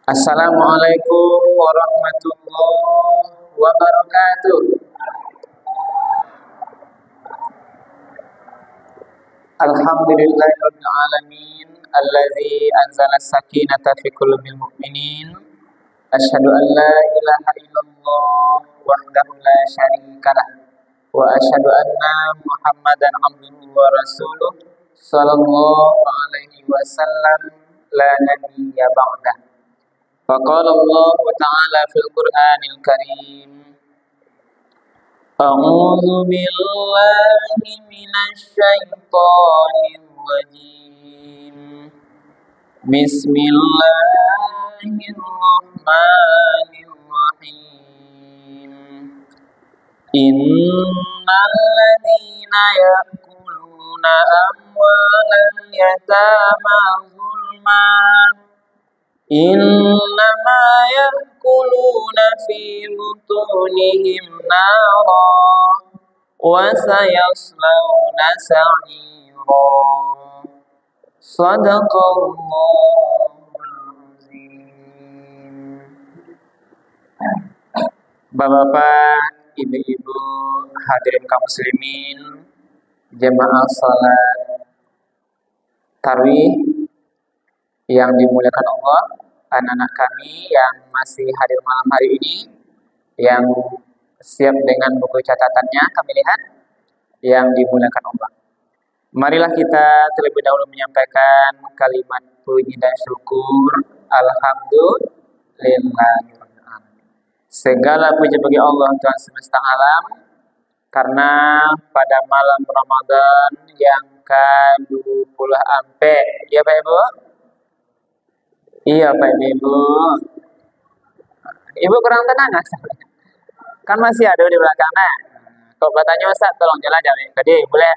Assalamualaikum warahmatullahi wabarakatuh. Alhamdulillahirabbil alamin alladzi anzala as-sakinata fi qulubil mu'minin. Asyhadu an la ilaha illallah wahdahu la syarikalah wa asyhadu anna Muhammadan abduhu wa rasuluh sallallahu alaihi wasallam la nabiyya ba'dah. Faqala Allah Ta'ala fil Qur'anil Karim. A'udzu billahi minasy syaithanir rajim. Bismillahirrahmanirrahim. Innal ladzina ya'kuluna amwalal yatama zulman innama ya'kuluna fi butunihim nara wa sayaslawna sa'ira. Shadaqallahul azim. Bapak-bapak, ibu-ibu, hadirin kaum muslimin, jemaah salat tarawih yang dimuliakan Allah, anak-anak kami yang masih hadir malam hari ini, yang siap dengan buku catatannya kami lihat, yang dimuliakan Allah. Marilah kita terlebih dahulu menyampaikan kalimat puji dan syukur. Alhamdulillah. Segala puji bagi Allah Tuhan semesta alam, karena pada malam Ramadan yang ke-24, ya Pak Ibu? Iya Pak Ibu. Ibu kurang tenang kan masih ada di belakang. Nah, kalau bertanya Ustaz tolong jalan jawab. Jadi boleh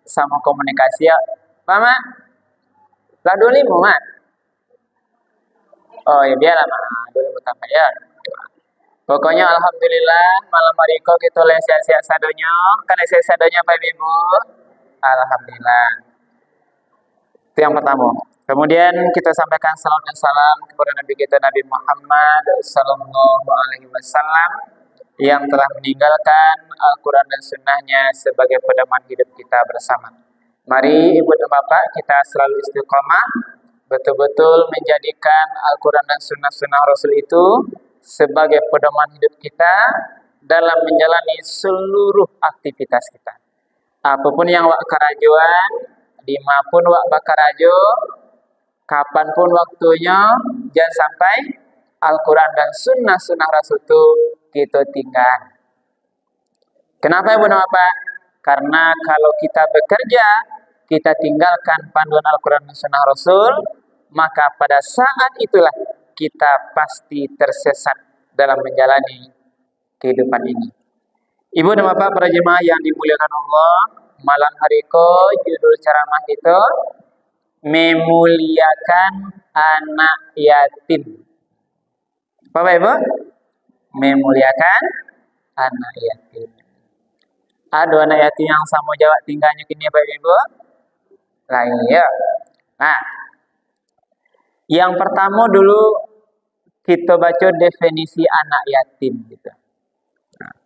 sama komunikasi ya. Pak Mak? Lah dulu limu Mak. Oh ya biarlah Mak. Dulu pertama ya. Pokoknya alhamdulillah malam hari kau kita siap-siap sadonya. Kan siap sadonya Pak Ibu. Alhamdulillah. Itu yang pertama. Kemudian kita sampaikan salam dan salam kepada Nabi kita Nabi Muhammad sallallahu alaihi wasallam yang telah meninggalkan Al-Quran dan Sunnahnya sebagai pedoman hidup kita bersama. Mari ibu dan bapak kita selalu istiqomah, betul-betul menjadikan Al-Quran dan Sunnah-Sunnah Rasul itu sebagai pedoman hidup kita dalam menjalani seluruh aktivitas kita. Apapun yang wak karajuan, dimapun wak bakarajo, kapanpun waktunya, jangan sampai Al-Quran dan Sunnah-Sunnah Rasul itu kita tinggal. Kenapa Ibu dan Bapak? Karena kalau kita bekerja, kita tinggalkan panduan Al-Quran dan Sunnah Rasul, maka pada saat itulah kita pasti tersesat dalam menjalani kehidupan ini. Ibu dan Bapak para jemaah yang dimuliakan Allah, malam hari ko judul ceramah kita memuliakan anak yatim. Bapak Ibu, memuliakan anak yatim. Ada anak yatim yang sama Jawa tinggalnya kini Bapak Ibu? Lah iya. Nah, yang pertama dulu kita baca definisi anak yatim gitu. Nah,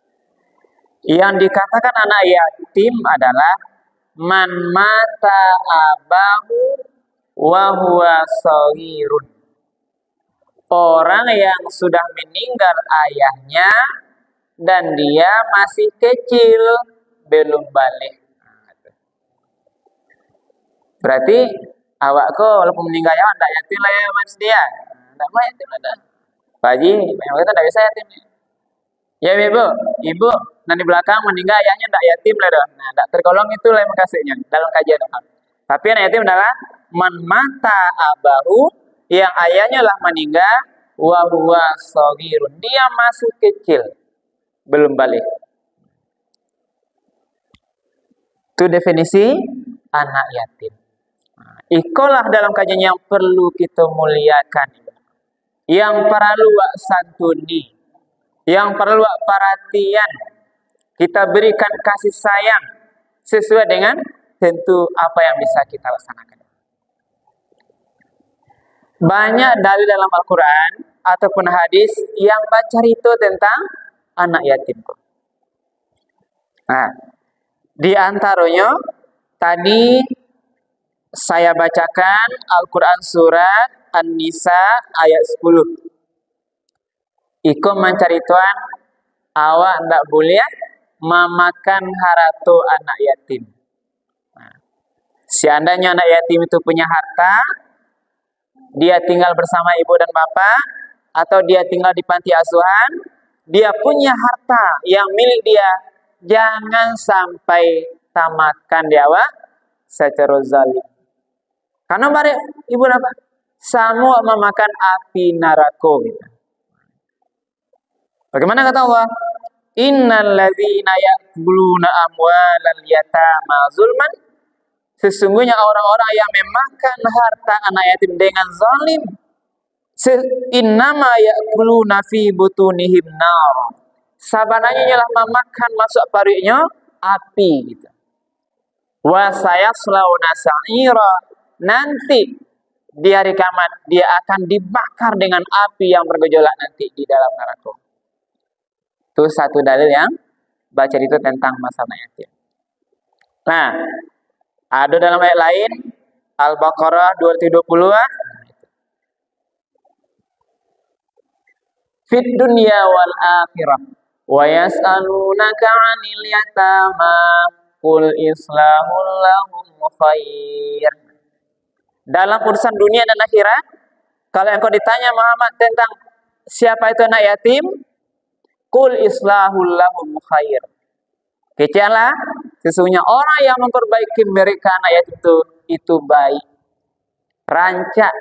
yang dikatakan anak yatim adalah man mata abahu wa huwa shaghirun. Orang yang sudah meninggal ayahnya dan dia masih kecil, belum balik. Berarti awak ko walaupun meninggal ayah tak yatim lah ya mas dia. Tak mau yatim ada. Pak Haji, banyak kita tak bisa yatim. Ya ibu nanti belakang meninggal ayahnya tak yatim lah dah. Nah, tak tergolong itu lah makasihnya dalam kajian. Tapi anak yatim adalah man mata abahu, yang ayahnya lah meninggal, wa huwa shaghirun, dia masih kecil, belum balik. Itu definisi anak yatim. Ikolah dalam kajian yang perlu kita muliakan, yang perlu santuni, yang perlu perhatian, kita berikan kasih sayang sesuai dengan tentu apa yang bisa kita laksanakan. Banyak dari dalam Al-Quran ataupun hadis yang bercerita tentang anak yatim. Nah, di antaranya tadi saya bacakan Al-Quran surat An-Nisa ayat 10. Iko menceritakan awak ndak boleh memakan harta anak yatim. Nah, seandainya anak yatim itu punya harta, dia tinggal bersama ibu dan bapak, atau dia tinggal di panti asuhan, dia punya harta yang milik dia, jangan sampai tamatkan dia secara zalim. Karena mari ibu apa? Semua memakan api neraka gitu. Bagaimana kata Allah? Innal ladzina ya'kuluna amwalal yatama zulman, sesungguhnya orang-orang yang memakan harta anak yatim dengan zalim, innama ya'kuluna fi butunihim nar, sabananya ialah memakan masuk perutnya api gitu. Wa sayaslawna sa'ira, nanti di hari kiamat dia akan dibakar dengan api yang bergejolak nanti di dalam neraka. Itu satu dalil yang baca itu tentang masalah yatim. Nah, ada dalam ayat lain Al-Baqarah 220, Fid dunya wal akhirah wa yas'alunaka 'anil yatama qul islahul lahum khair. Dalam urusan dunia dan akhirat, kalau engkau ditanya Muhammad tentang siapa itu anak yatim, qul islahul lahum khair. Kecillah, sesungguhnya orang yang memperbaiki mereka anak yatim itu baik. Rancak.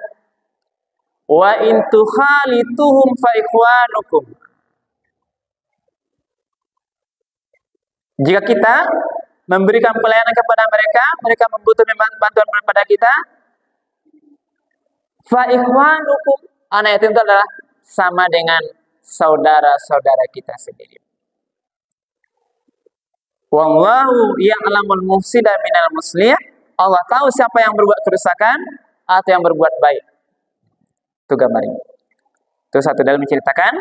Wa in tukhalituhum fa ikhwanukum. Jika kita memberikan pelayanan kepada mereka, mereka membutuhkan bantuan kepada kita, fa ikhwanukum, anak yatim itu adalah sama dengan saudara-saudara kita sendiri. Wallahu ya'lamul mufsida minal muslih. Allah tahu siapa yang berbuat kerusakan atau yang berbuat baik. Itu gambarnya. Itu satu dalam menceritakan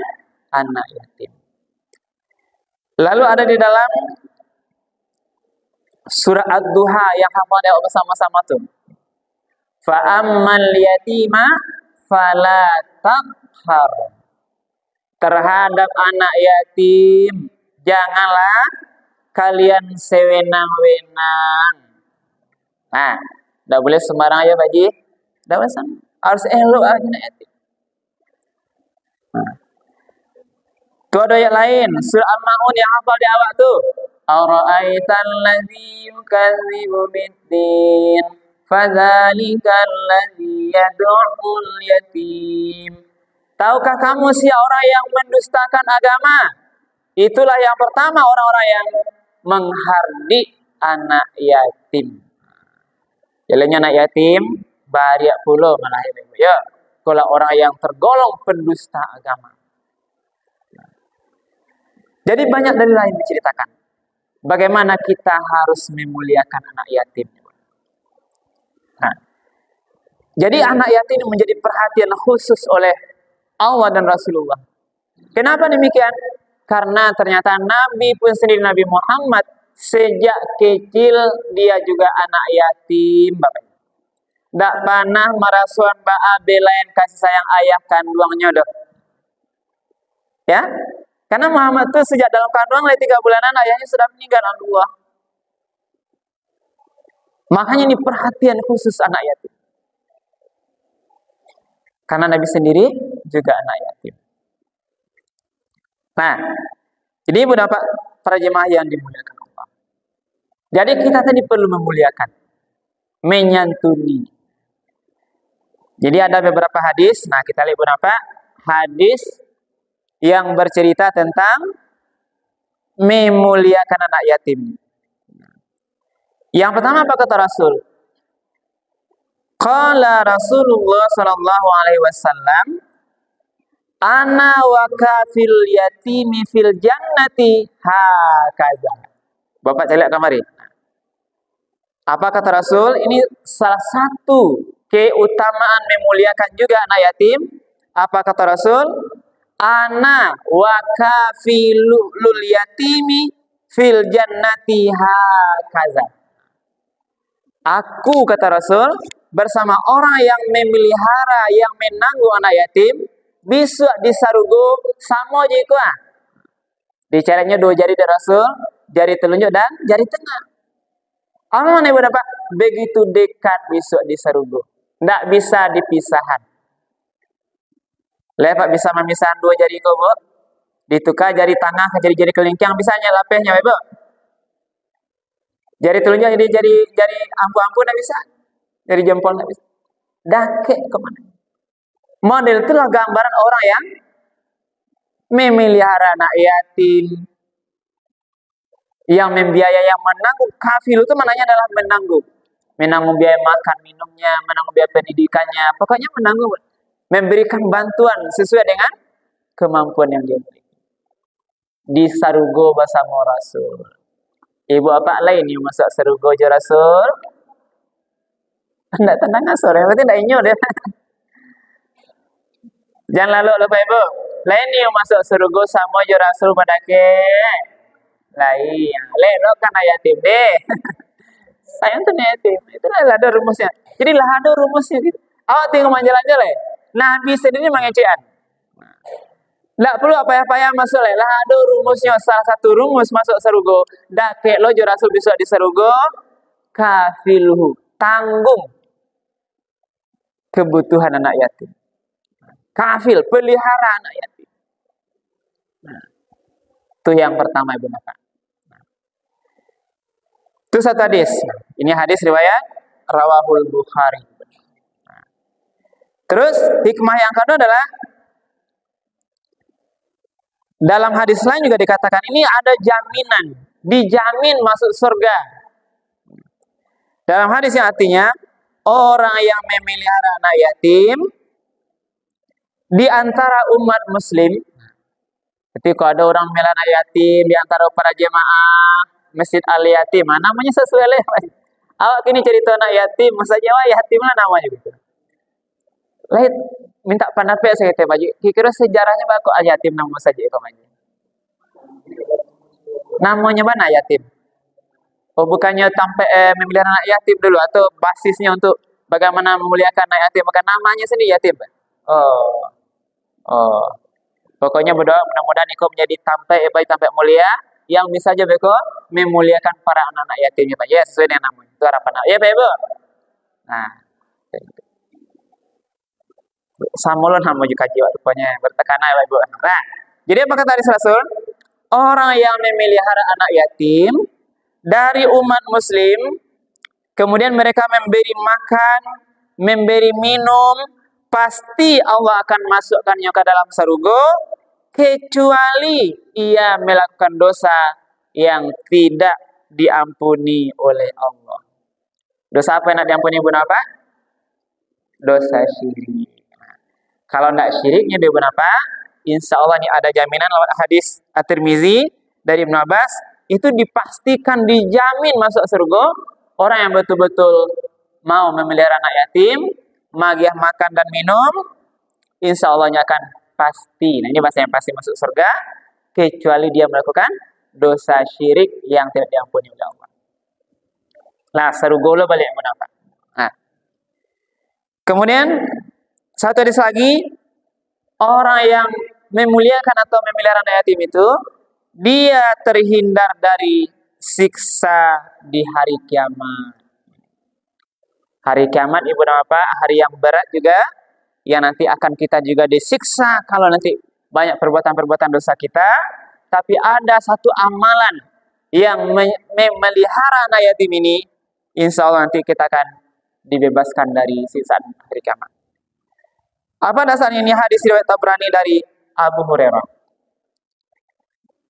anak yatim. Lalu ada di dalam surah Ad-Duha yang hafal ya bersama-sama tuh. Fa ammal yatima fala taqhar. Terhadap anak yatim janganlah kalian sewenang-wenang. Nah, tidak boleh sembarang aja Pak Ji. Tidak boleh sama. Harus elok aja anak yatim. Nah. Itu ada ayat lain, surah Al-Ma'un yang hafal di awal tuh. Ara'aital ladzi yukadzibu biddin fadzalikal ladzi yad'ul yatim. Tahukah kamu siapa orang yang mendustakan agama? Itulah yang pertama orang-orang yang menghardik anak yatim. Jalannya anak yatim bariak pula malah ya. Kalau orang yang tergolong pendusta agama. Jadi banyak dari lain menceritakan bagaimana kita harus memuliakan anak yatim. Nah, jadi anak yatim menjadi perhatian khusus oleh Allah dan Rasulullah. Kenapa demikian? Karena ternyata Nabi pun sendiri, Nabi Muhammad, sejak kecil dia juga anak yatim. Tak pernah merasuan ba'a belain kasih sayang ayah kandungnya doh. Ya, karena Muhammad itu sejak dalam kandungan mulai 3 bulanan ayahnya sudah meninggal Allah. Makanya ini perhatian khusus anak yatim. Karena Nabi sendiri juga anak yatim. Nah, jadi beberapa para jemaah yang dimuliakan Allah. Jadi kita tadi perlu memuliakan, menyantuni. Jadi ada beberapa hadis. Nah, kita lihat beberapa hadis yang bercerita tentang memuliakan anak yatim. Yang pertama apa kata Rasul? Qala Rasulullah sallallahu alaihi wasallam, ana wa kafil yatimi fil jannati hakaza. Bapak cari kamari. Apa kata Rasul? Ini salah satu keutamaan memuliakan juga anak yatim. Apa kata Rasul? Ana wa kafilul yatimi fil jannati hakaza. Aku kata Rasul bersama orang yang memelihara, yang menanggung anak yatim, besok di sarugo sama juga. Bicaranya dua jari dari Rasul, jari telunjuk dan jari tengah. Aman ibu dapat begitu dekat besok di sarugo, tidak bisa dipisahkan. Lepas bisa memisahkan dua jari kau, bu. Ditukar jari tangan ke jari-jari kelingking, bisanya lapehnya, ibu. Jari telunjuk jadi jari ampu-ampu tidak bisa, jari jempol tidak bisa. Dakek kemana? Model itulah gambaran orang yang memelihara anak yatim, yang membiayai, yang menanggung. Kafil itu maknanya adalah menanggung biaya makan minumnya, menanggung biaya pendidikannya, pokoknya menanggung, memberikan bantuan sesuai dengan kemampuan yang dia miliki. Di sarugo bersama Rasul. Ibu apa lain yang masuk sarugo je Rasul? Tidak tenang sore, berarti tidak inyo deh. Jangan lalu lupa ibu. Lain yang masuk sarugo sama je Rasul pada ke. Lain, lo kan yatim deh. Sayang tuh yatim. Itulah ada rumusnya. Jadi lah ada rumusnya. Awak tengok jalan-jalan. Nabi sendiri mengecekan. Tidak perlu apa-apa masuk lah ada rumusnya. Salah satu rumus masuk sarugo. Dake lo jo Rasul bisa di sarugo. Kafilhu, tanggung kebutuhan anak yatim. Kafil, pelihara anak yatim. Itu yang pertama ibu bapak. Itu satu hadis. Ini hadis riwayat Rawahul Bukhari. Terus hikmah yang kedua adalah dalam hadis lain juga dikatakan ini ada jaminan, dijamin masuk surga. Dalam hadis yang artinya orang yang memelihara anak yatim di antara umat muslim. Ketika ada orang memelihara anak yatim di antara para jemaah Masjid Al-Yatim, namanya sesuai lah. Awak kini cerita anak yatim, masa Jawa yatim lah namanya gitu. Lain minta pendapat saya kata baju. Kira sejarahnya bakal yatim nama saja itu aja. Namanya mana yatim? Oh bukannya sampai memelihara anak yatim dulu atau basisnya untuk bagaimana memuliakan anak yatim? Bukan namanya sendiri yatim. Oh. Pokoknya berdoa mudah-mudahan engkau menjadi baik sampai mulia yang bisa aja beko memuliakan para anak-anak yatimnya Pak. Ya sesuai dengan namanya. Itu harapan. Ya Pak Ibu. Nah. Samulun nama juga jiwa rupanya bertekanan ya Pak Ibu. Nah, jadi apa kata hadis Rasul? Orang yang memelihara anak yatim dari umat muslim, kemudian mereka memberi makan, memberi minum, pasti Allah akan masukkannya ke dalam sarugo, kecuali ia melakukan dosa yang tidak diampuni oleh Allah. Dosa apa yang tidak diampuni Ibu apa? Dosa syirik. Kalau tidak syiriknya dia apa? Insya Allah ini ada jaminan lewat hadis At-Tirmizi dari Ibnu Abbas, itu dipastikan dijamin masuk surga orang yang betul-betul mau memelihara anak yatim, magiah makan dan minum, insya Allahnya akan pasti. Nah ini bahasa yang pasti masuk surga, kecuali dia melakukan dosa syirik yang tidak diampuni oleh Allah. Nah surga lo balik menapa. Nah kemudian satu hadis lagi, orang yang memuliakan atau memelihara anak yatim itu dia terhindar dari siksa di hari kiamat. Hari kiamat Ibu nama apa? Hari yang berat juga, yang nanti akan kita juga disiksa kalau nanti banyak perbuatan-perbuatan dosa kita. Tapi ada satu amalan yang memelihara anak yatim ini, insya Allah nanti kita akan dibebaskan dari siksaan hari kiamat. Apa dasarnya? Ini hadis riwayat Tabrani dari Abu Hurairah.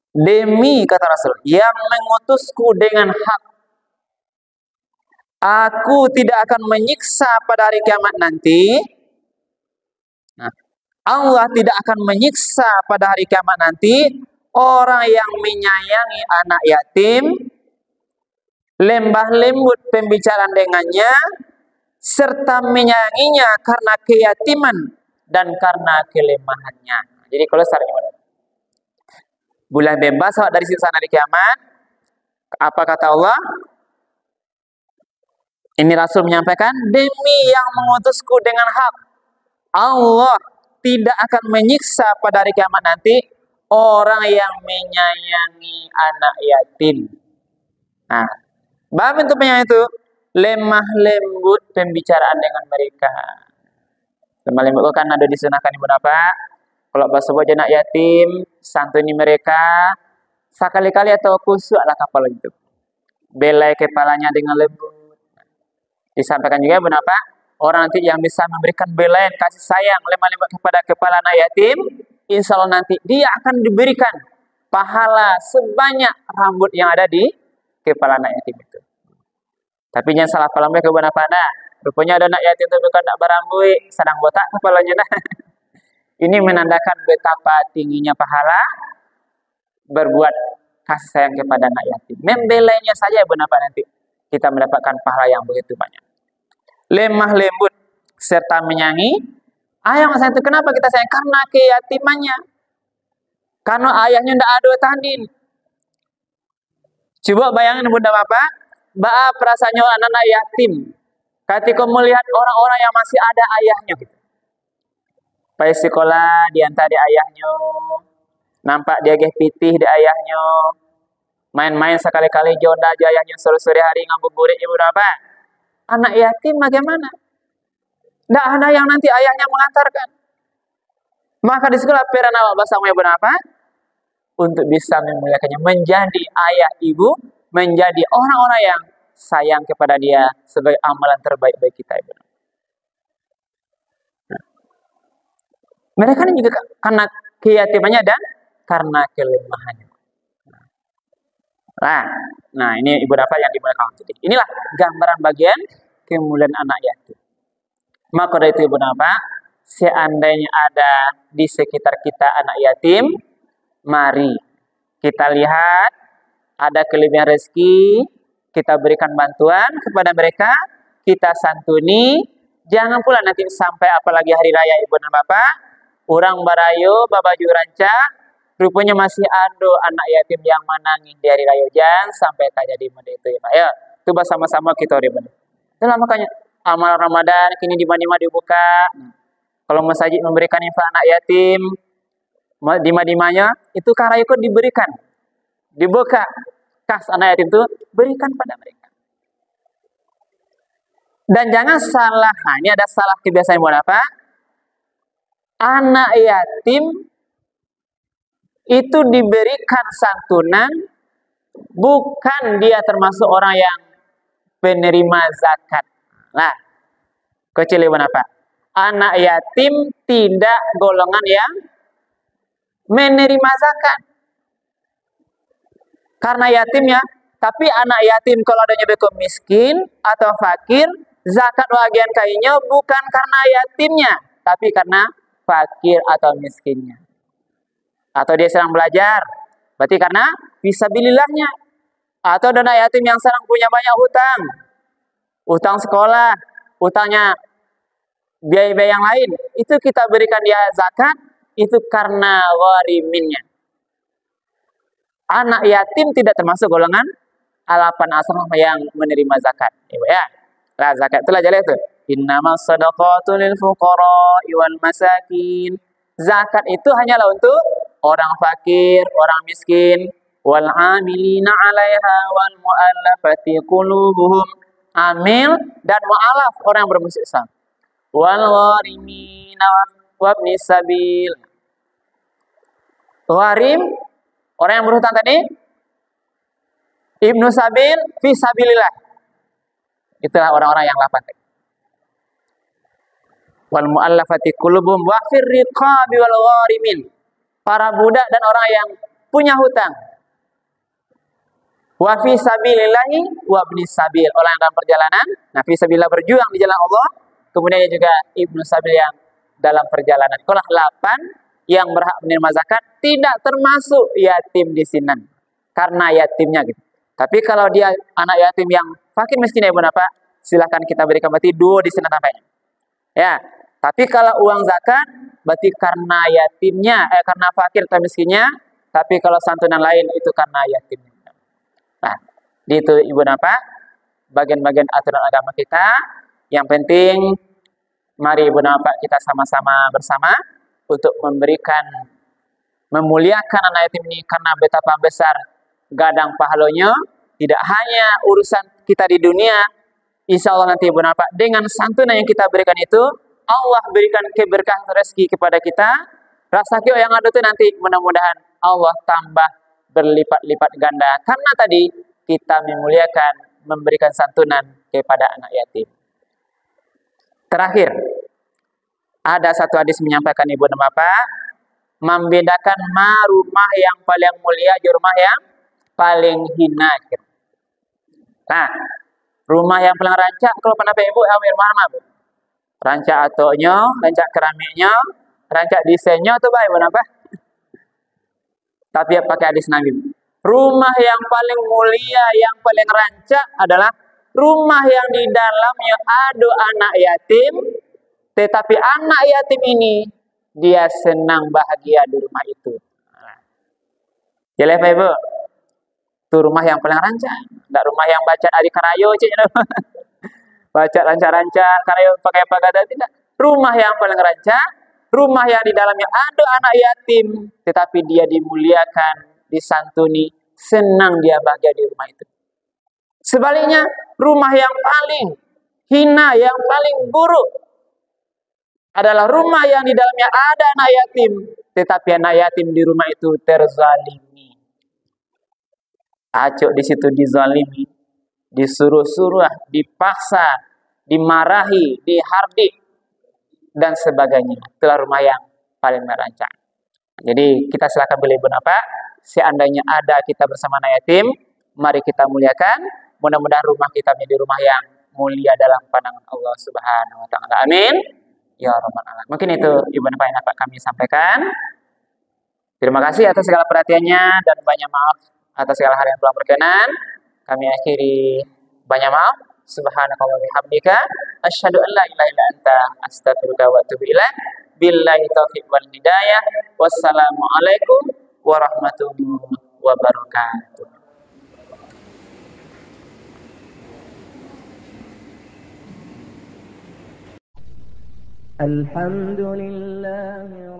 Demi kata Rasul yang mengutusku dengan hak, aku tidak akan menyiksa pada hari kiamat nanti. Nah, Allah tidak akan menyiksa pada hari kiamat nanti orang yang menyayangi anak yatim lembah lembut pembicaraan dengannya, serta menyayanginya karena keyatiman dan karena kelemahannya. Jadi kalau secara bulan bebas dari siksa hari kiamat. Apa kata Allah? Ini Rasul menyampaikan, demi yang mengutusku dengan hak, Allah tidak akan menyiksa pada hari kiamat nanti orang yang menyayangi anak yatim. Nah, bahwa bentuk penyayang itu lemah lembut pembicaraan dengan mereka. Lemah lembut kan ada disunahkan ibu bapak. Kalau bahasa buat anak yatim, santuni mereka, sekali-kali atau kusuklah kapal itu. Belai kepalanya dengan lembut. Disampaikan juga kenapa orang nanti yang bisa memberikan belayan kasih sayang lemah lembut kepada kepala anak yatim, insya Allah nanti dia akan diberikan pahala sebanyak rambut yang ada di kepala anak yatim itu. Tapi jangan salah paham mereka kenapa nah, rupanya ada anak yatim itu bukan tak berambut, sedang botak kepalanya nah. Ini menandakan betapa tingginya pahala berbuat kasih sayang kepada anak yatim. Membelainya saja kenapa nanti kita mendapatkan pahala yang begitu banyak. Lemah lembut serta menyayangi ayah saya itu kenapa kita sayang? Karena keyatimannya. Karena ayahnya tidak ada tanding. Coba bayangin bunda bapak, perasaannya anak-anak yatim ketika melihat orang-orang yang masih ada ayahnya gitu. Pai sekolah diantar di ayahnya, nampak dia pitih di ayahnya, main-main sekali-kali jodoh aja ayahnya sore-sore hari ngabuburit ibu bapak. Anak yatim bagaimana? Tidak ada yang nanti ayahnya mengantarkan. Maka di sekolah peran awak bersama ibu bapak untuk bisa memuliakannya, menjadi ayah ibu, menjadi orang-orang yang sayang kepada dia sebagai amalan terbaik bagi kita ibu. Mereka ini juga karena keyatimannya dan karena kelemahannya. Nah ini ibu bapak yang dimuliakan. Inilah gambaran bagian kemuliaan anak yatim. Maka dari itu ibu bapak, seandainya ada di sekitar kita anak yatim, mari kita lihat ada kelebihan rezeki, kita berikan bantuan kepada mereka, kita santuni. Jangan pula nanti sampai apalagi hari raya ibu dan bapak, orang barayo, babaju rancak, rupanya masih ada anak yatim yang menangis di hari raya. Jangan sampai terjadi itu ya Pak. Ya, itu bersama-sama kita ribet. Itulah makanya amal Ramadan kini di mana-mana dibuka. Kalau masjid memberikan infak anak yatim, di mana-mana itu karena ikut diberikan. Dibuka kas anak yatim itu berikan pada mereka. Dan jangan salah, ini ada salah kebiasaan buat apa? Anak yatim itu diberikan santunan bukan dia termasuk orang yang penerima zakat. Nah, kecil apa? Anak yatim tidak golongan yang menerima zakat. Karena yatimnya, tapi anak yatim kalau adanya bekom miskin atau fakir, zakat bagian kainnya bukan karena yatimnya, tapi karena fakir atau miskinnya. Atau dia sedang belajar, berarti karena fisabilillahnya. Atau dana yatim yang sedang punya banyak hutang sekolah, hutangnya biaya-biaya yang lain, itu kita berikan dia zakat, itu karena ghariminnya. Anak yatim tidak termasuk golongan alapan asal yang menerima zakat. Ibu ya. Lah zakat itulah jelas itu. Innamas shadaqatu lil fuqara wal masakin. Zakat itu hanyalah untuk orang fakir, orang miskin, wal amilina 'alaiha wal mu'allafati qulubuhum. Amil dan mu'alaf orang yang bermusik Islam. Wal gharimina wa ibnis sabil. Gharim orang yang berhutang tadi, ibnu sabil fi sabilillah. Itulah orang-orang yang lapar. Wal mu'allafati qulubuhum wa fir riqabi wal gharimin. Para budak dan orang yang punya hutang. Wa fi sabilillahi wa ibnis sabil. Orang yang dalam perjalanan, nah fi sabilillah berjuang di jalan Allah, kemudian juga ibnu sabil yang dalam perjalanan. Itulah 8 yang berhak menerima zakat, tidak termasuk yatim di sini. Karena yatimnya gitu. Tapi kalau dia anak yatim yang fakir miskin ya Ibu Bapak, silahkan kita berikan berarti 2 di sana tampaknya. Ya, tapi kalau uang zakat berarti karena yatimnya, karena fakir atau miskinnya, tapi kalau santunan lain itu karena yatimnya. Nah, itu Ibu Bapak, bagian-bagian aturan agama kita. Yang penting, mari Ibu Bapak kita sama-sama bersama untuk memuliakan anak yatim ini karena betapa besar gadang pahalanya. Tidak hanya urusan kita di dunia, insya Allah nanti Ibu Bapak dengan santunan yang kita berikan itu, Allah berikan keberkahan rezeki kepada kita. Rasa kio yang ada itu nanti mudah-mudahan Allah tambah berlipat-lipat ganda. Karena tadi kita memuliakan, memberikan santunan kepada anak yatim. Terakhir, ada satu hadis menyampaikan Ibu dan Bapak, membedakan rumah yang paling mulia di rumah yang paling hina. Nah, rumah yang paling rancak, kalau kenapa Ibu, rumah Bu? Rancak atonya, rancak keramiknya, rancak desainnya itu baik Ibu apa? Tapi pakai hadis Nabi. Rumah yang paling mulia, yang paling rancak adalah rumah yang di dalamnya ada anak yatim, tetapi anak yatim ini dia senang bahagia di rumah itu. Jelas Pak Ibu? Itu rumah yang paling rancak. Tidak rumah yang baca dari karayo, baca rancak-rancak, karayo pakai pagar tidak. Rumah yang paling rancak, rumah yang di dalamnya ada anak yatim, tetapi dia dimuliakan, disantuni, senang dia bahagia di rumah itu. Sebaliknya, rumah yang paling hina, yang paling buruk adalah rumah yang di dalamnya ada anak yatim, tetapi anak yatim di rumah itu terzalimi. Acuk di situ dizalimi, disuruh-suruh, dipaksa, dimarahi, dihardik, dan sebagainya. Itulah rumah yang paling merancak. Jadi kita silakan beli Ibu Bapak, seandainya ada kita bersama anak yatim, mari kita muliakan. Mudah-mudahan rumah kita menjadi rumah yang mulia dalam pandangan Allah Subhanahu wa taala. Amin. Ya rabbal alamin. Mungkin itu Ibu Bapak yang dapat kami sampaikan. Terima kasih atas segala perhatiannya dan banyak maaf atas segala hal yang telah berkenan. Kami akhiri, banyak maaf. Subhanakallah bihamdika asyhadu an la ilaha illa anta astaghfiruka wa atubu ilaik. Billahi taufiq wal hidayah. Wassalamualaikum warahmatullahi wabarakatuh. Alhamdulillah.